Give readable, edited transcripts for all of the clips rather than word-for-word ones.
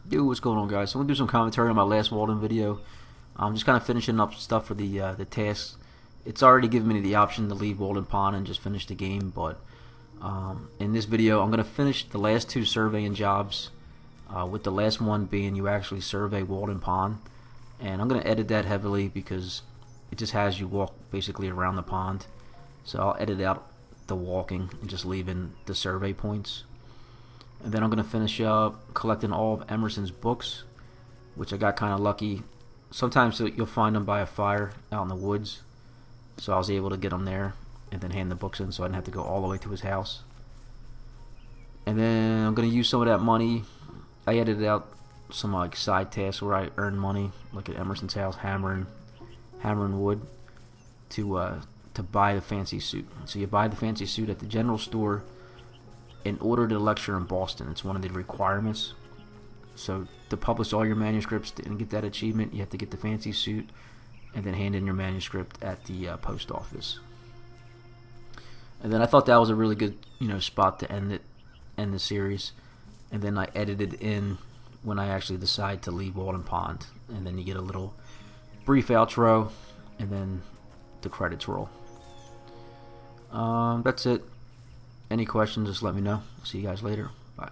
Yo, what's going on, guys? So I'm gonna do some commentary on my last Walden video. I'm just kind of finishing up stuff for the tasks. It's already given me the option to leave Walden Pond and just finish the game, but in this video, I'm gonna finish the last two surveying jobs. With the last one being you actually survey Walden Pond, and I'm gonna edit that heavily because it just has you walk basically around the pond. So I'll edit out the walking and just leave in the survey points. And then I'm going to finish up collecting all of Emerson's books, which I got kind of lucky. Sometimes you'll find them by a fire out in the woods, so I was able to get them there and then hand the books in so I didn't have to go all the way to his house. And then I'm going to use some of that money. I edited out some like side tasks where I earn money, like at Emerson's house, hammering wood to buy the fancy suit. So you buy the fancy suit at the general store in order to lecture in Boston. It's one of the requirements. So to publish all your manuscripts and get that achievement, you have to get the fancy suit and then hand in your manuscript at the post office. And then I thought that was a really good, spot to end the series. And then I edited in when I actually decide to leave Walden Pond, and then you get a little brief outro, and then the credits roll. That's it. Any questions, just let me know. See you guys later. Bye.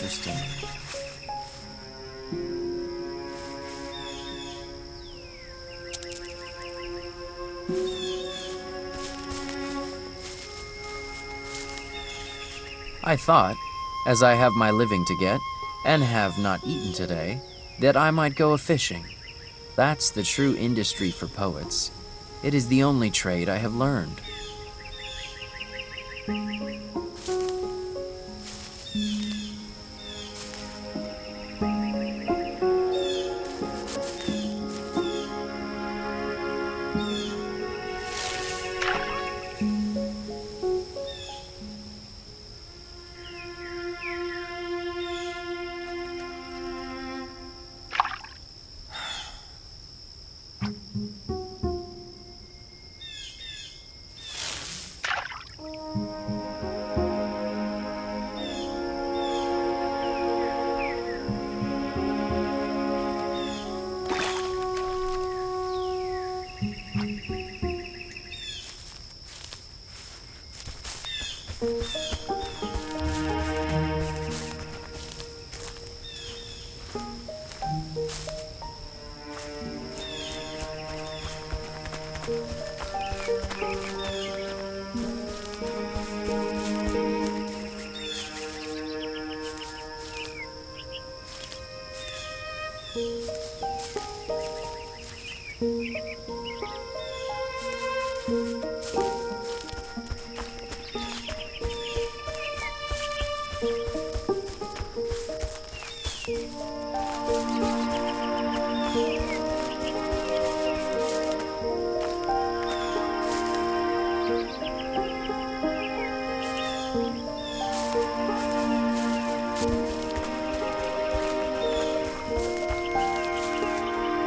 interesting. I thought, as I have my living to get, and have not eaten today, that I might go a-fishing. That's the true industry for poets. It is the only trade I have learned.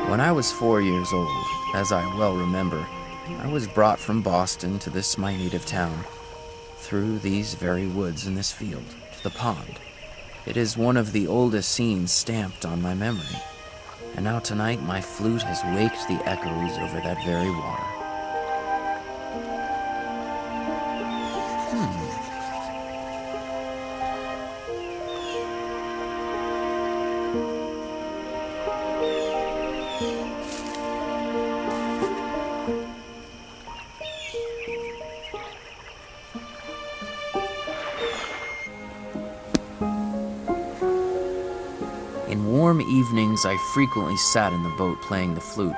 When I was 4 years old, as I well remember, I was brought from Boston to this my native town, through these very woods in this field, to the pond. It is one of the oldest scenes stamped on my memory, and now tonight my flute has waked the echoes over that very water. In warm evenings, I frequently sat in the boat playing the flute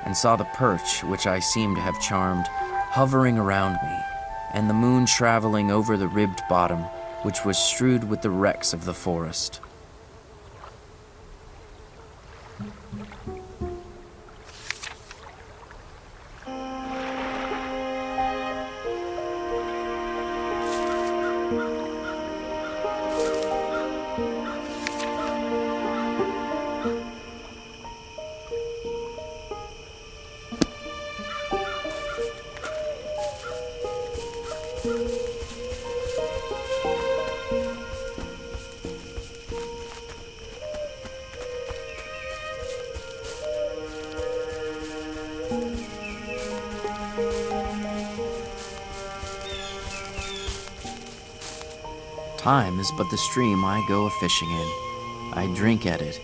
and saw the perch, which I seemed to have charmed, hovering around me, and the moon traveling over the ribbed bottom, which was strewed with the wrecks of the forest. Time is but the stream I go a-fishing in. I drink at it,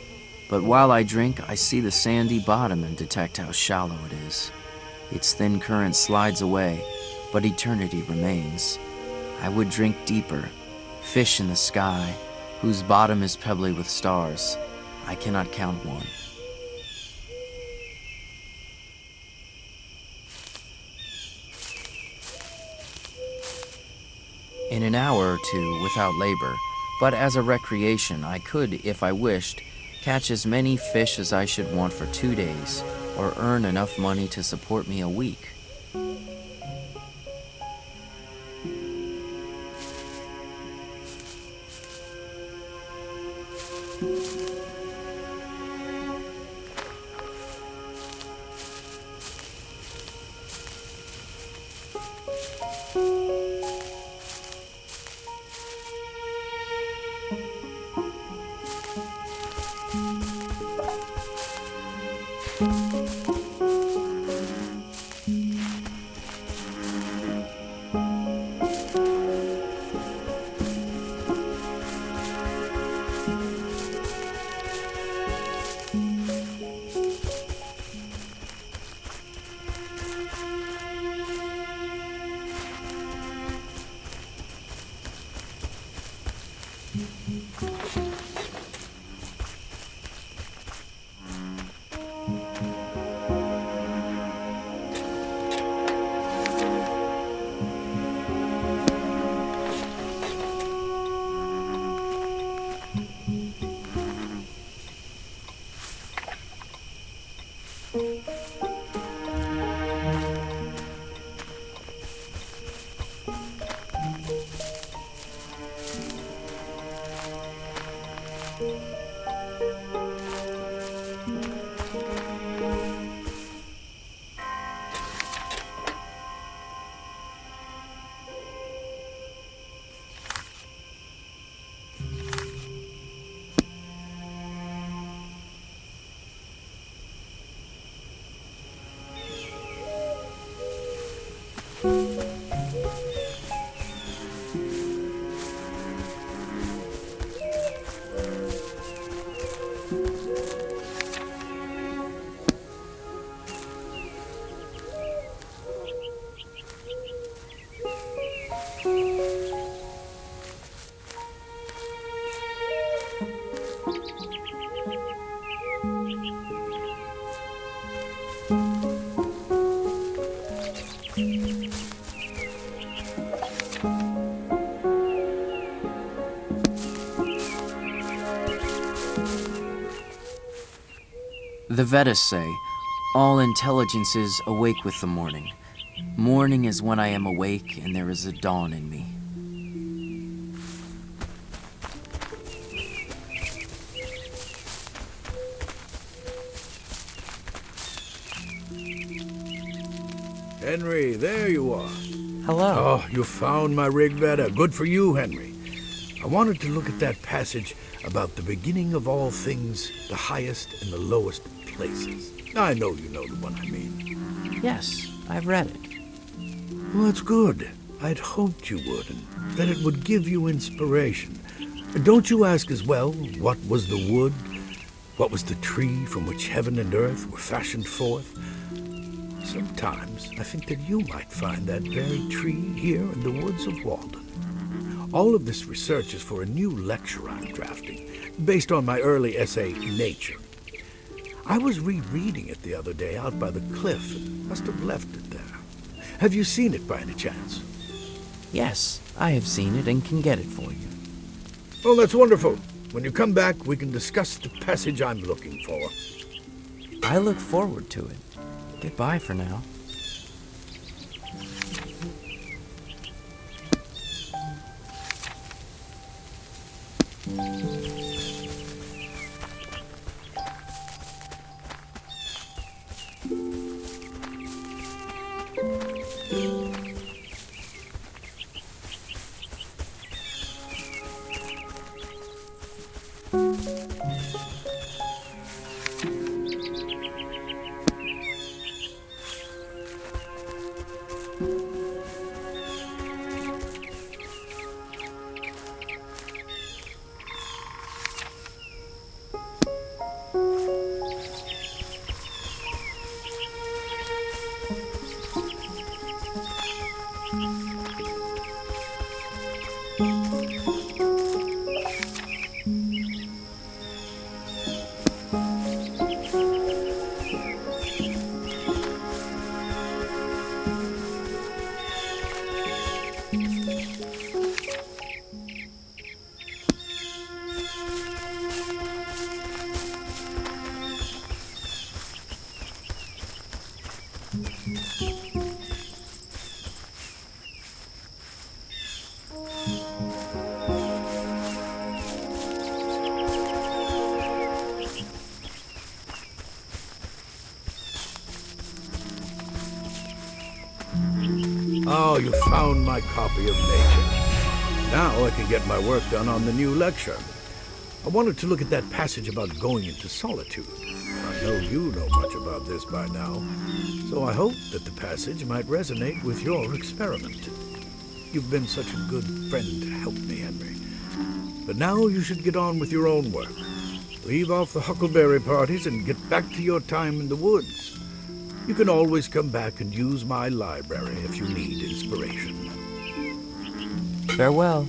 but while I drink, I see the sandy bottom and detect how shallow it is. Its thin current slides away, but eternity remains. I would drink deeper, fish in the sky, whose bottom is pebbly with stars. I cannot count one. In an hour or two, without labor, but as a recreation, I could, if I wished, catch as many fish as I should want for 2 days, or earn enough money to support me a week. The Vedas say, all intelligences awake with the morning. Morning is when I am awake and there is a dawn in me. Henry, there you are. Hello. Oh, you found my Rig Veda. Good for you, Henry. I wanted to look at that passage about the beginning of all things, the highest and the lowest places. I know you know the one I mean. Yes, I've read it. Well, that's good. I'd hoped you would, and that it would give you inspiration. Don't you ask as well, what was the wood? What was the tree from which heaven and earth were fashioned forth? Sometimes I think that you might find that very tree here in the woods of Walden. All of this research is for a new lecture I'm drafting, based on my early essay, Nature. I was rereading it the other day out by the cliff and must have left it there. Have you seen it by any chance? Yes, I have seen it and can get it for you. Oh, that's wonderful. When you come back, we can discuss the passage I'm looking for. I look forward to it. Goodbye for now. Oh, you found my copy of Nature. Now I can get my work done on the new lecture. I wanted to look at that passage about going into solitude. I know you know much about this by now, so I hope that the passage might resonate with your experiment. You've been such a good friend to help me, Henry. But now you should get on with your own work. Leave off the huckleberry parties and get back to your time in the woods. You can always come back and use my library if you need inspiration. Farewell.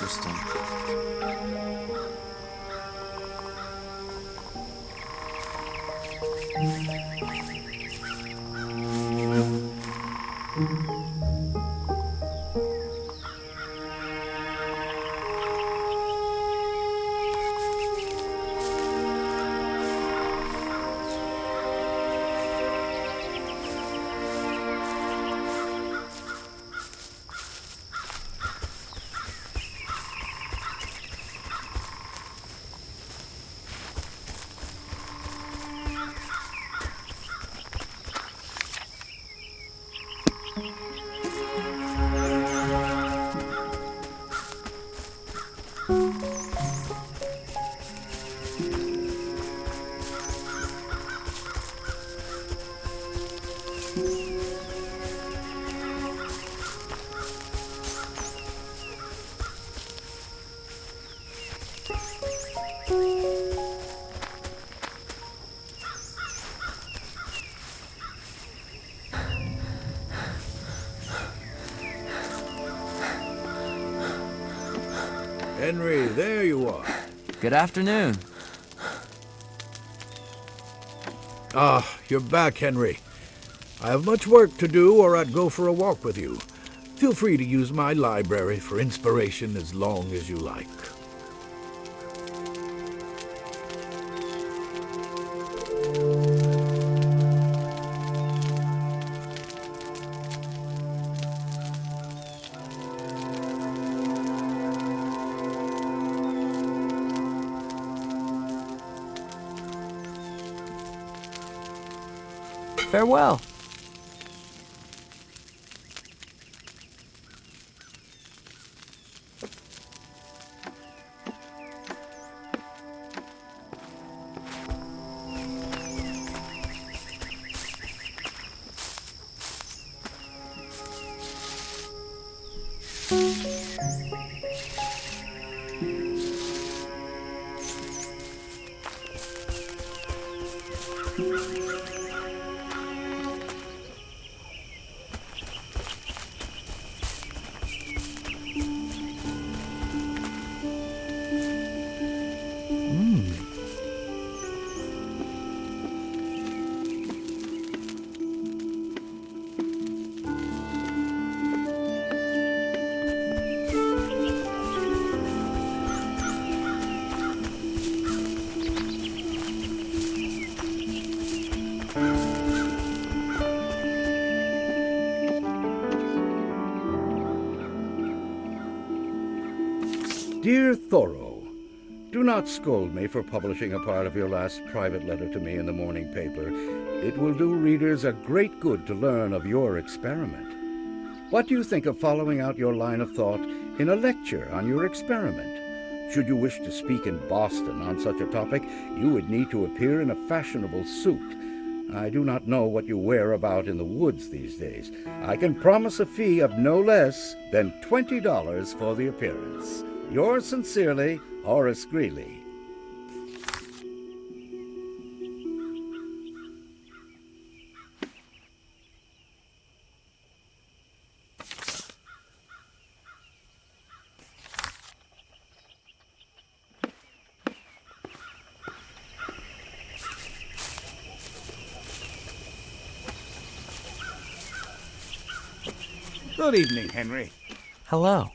Interesting. Henry, there you are. Good afternoon. Ah, you're back, Henry. I have much work to do, or I'd go for a walk with you. Feel free to use my library for inspiration as long as you like. Farewell. Dear Thoreau, do not scold me for publishing a part of your last private letter to me in the morning paper. It will do readers a great good to learn of your experiment. What do you think of following out your line of thought in a lecture on your experiment? Should you wish to speak in Boston on such a topic, you would need to appear in a fashionable suit. I do not know what you wear about in the woods these days. I can promise a fee of no less than $20 for the appearance. Yours sincerely, Horace Greeley. Good evening, Henry. Hello.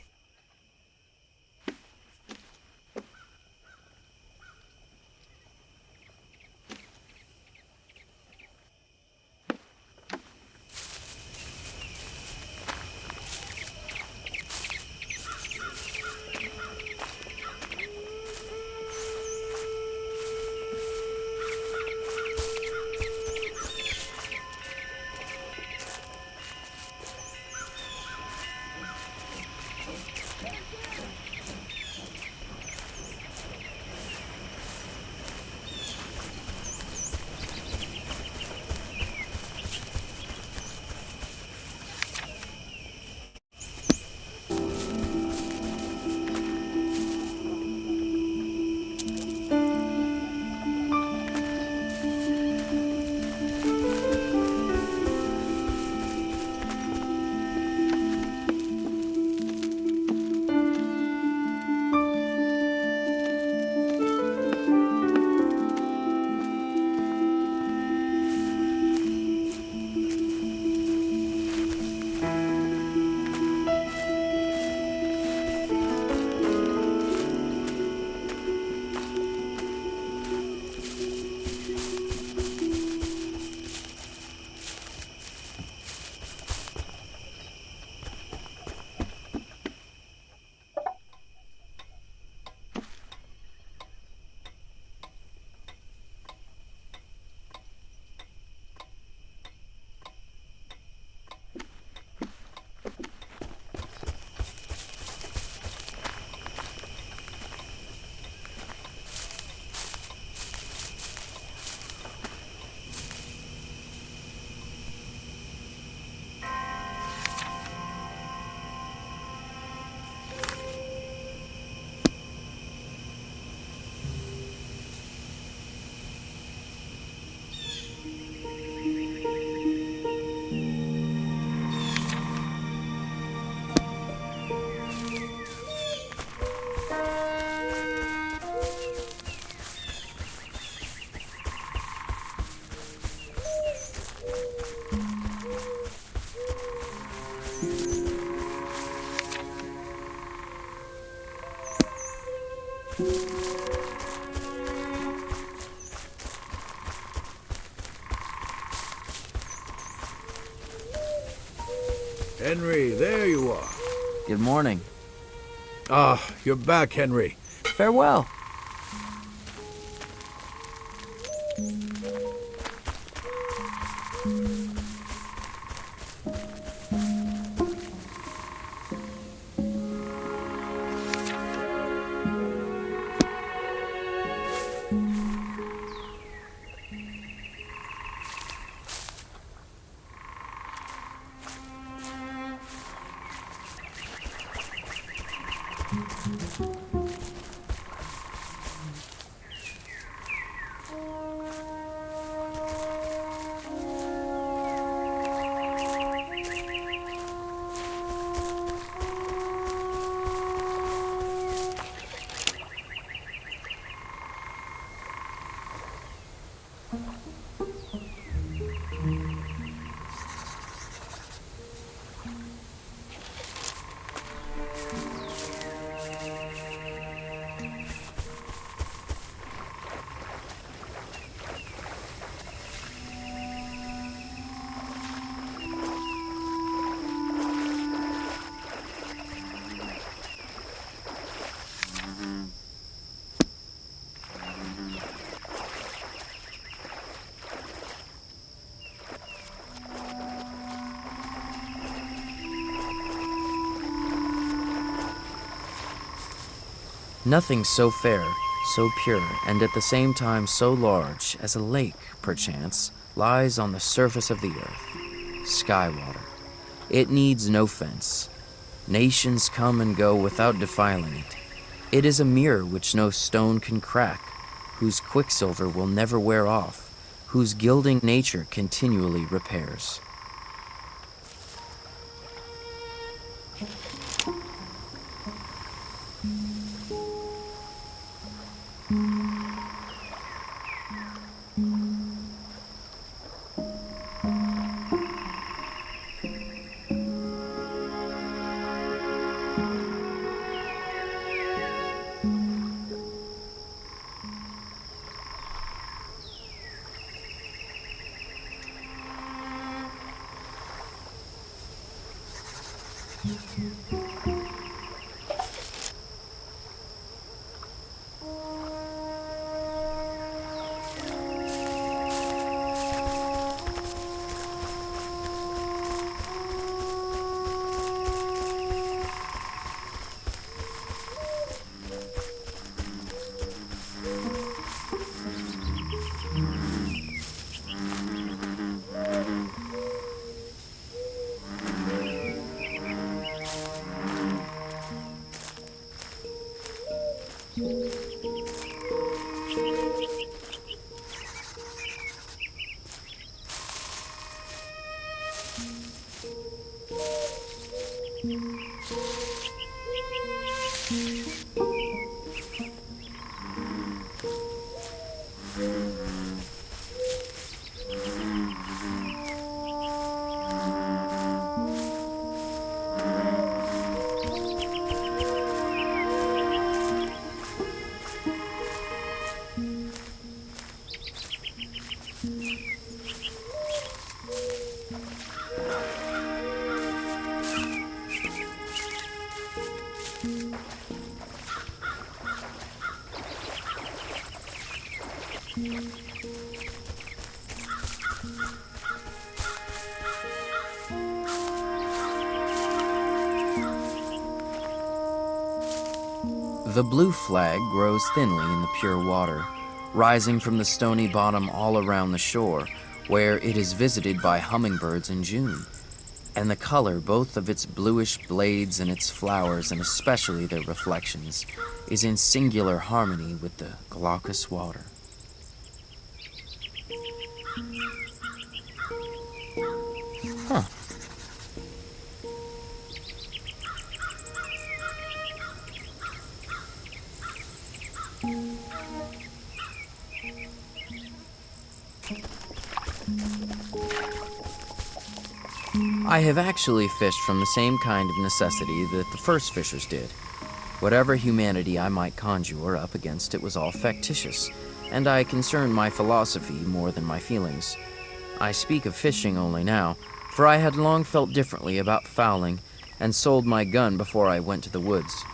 Henry, there you are. Good morning. Ah, you're back, Henry. Farewell. Nothing so fair, so pure, and at the same time so large as a lake, perchance, lies on the surface of the earth. Sky water. It needs no fence. Nations come and go without defiling it. It is a mirror which no stone can crack, whose quicksilver will never wear off, whose gilding nature continually repairs. The blue flag grows thinly in the pure water, rising from the stony bottom all around the shore, where it is visited by hummingbirds in June. And the color both of its bluish blades and its flowers, and especially their reflections, is in singular harmony with the glaucous water. Huh. I have actually fished from the same kind of necessity that the first fishers did. Whatever humanity I might conjure up against it was all factitious, and I concerned my philosophy more than my feelings. I speak of fishing only now, for I had long felt differently about fowling, and sold my gun before I went to the woods.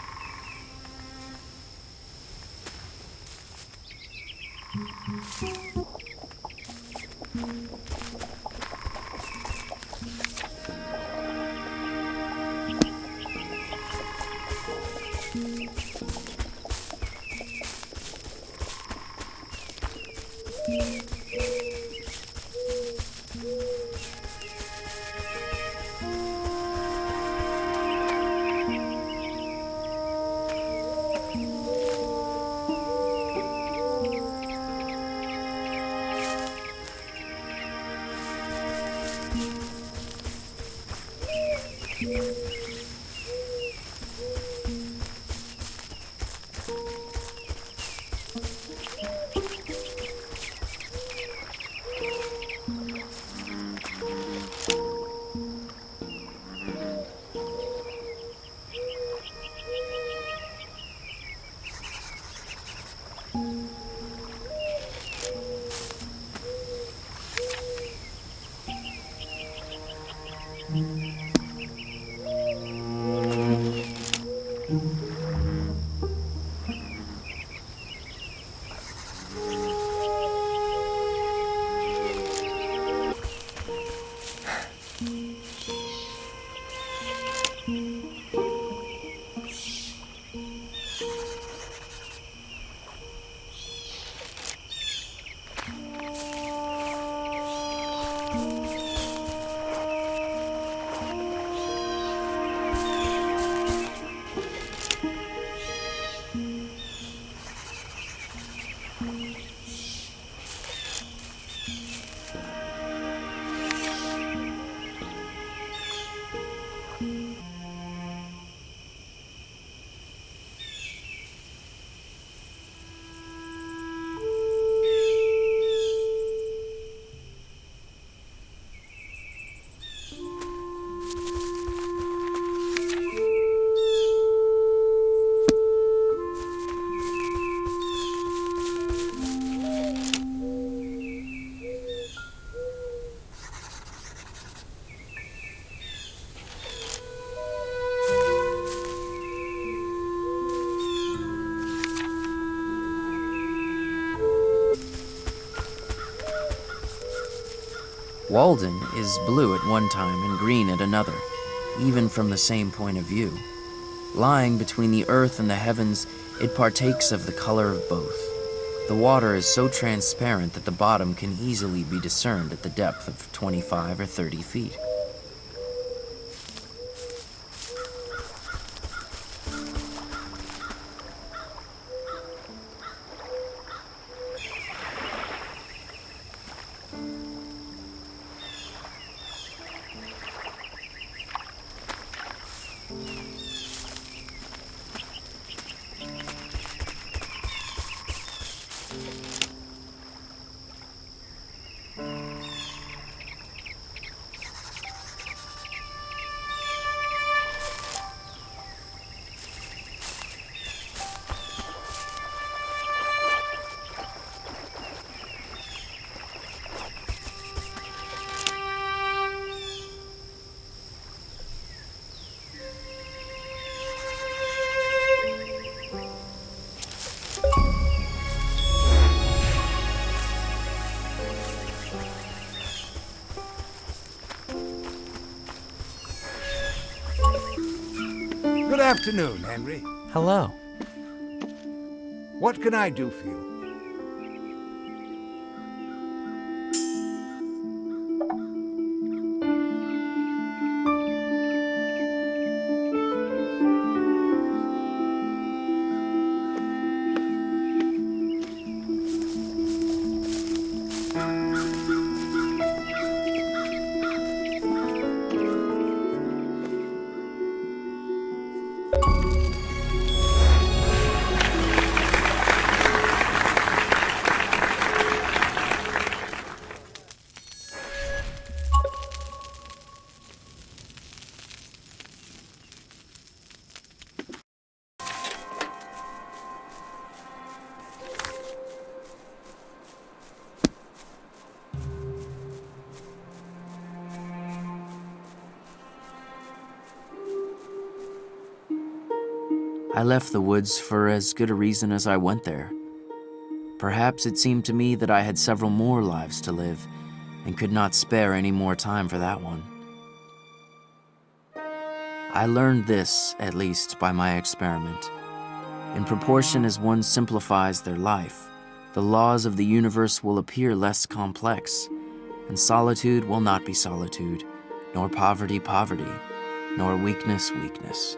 Walden is blue at one time and green at another, even from the same point of view. Lying between the earth and the heavens, it partakes of the color of both. The water is so transparent that the bottom can easily be discerned at the depth of 25 or 30 feet. Good afternoon, Henry. Hello. What can I do for you? I left the woods for as good a reason as I went there. Perhaps it seemed to me that I had several more lives to live and could not spare any more time for that one. I learned this, at least, by my experiment. In proportion as one simplifies their life, the laws of the universe will appear less complex, and solitude will not be solitude, nor poverty poverty, nor weakness weakness.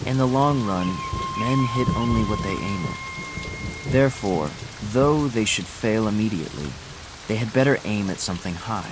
In the long run, men hit only what they aim at. Therefore, though they should fail immediately, they had better aim at something high.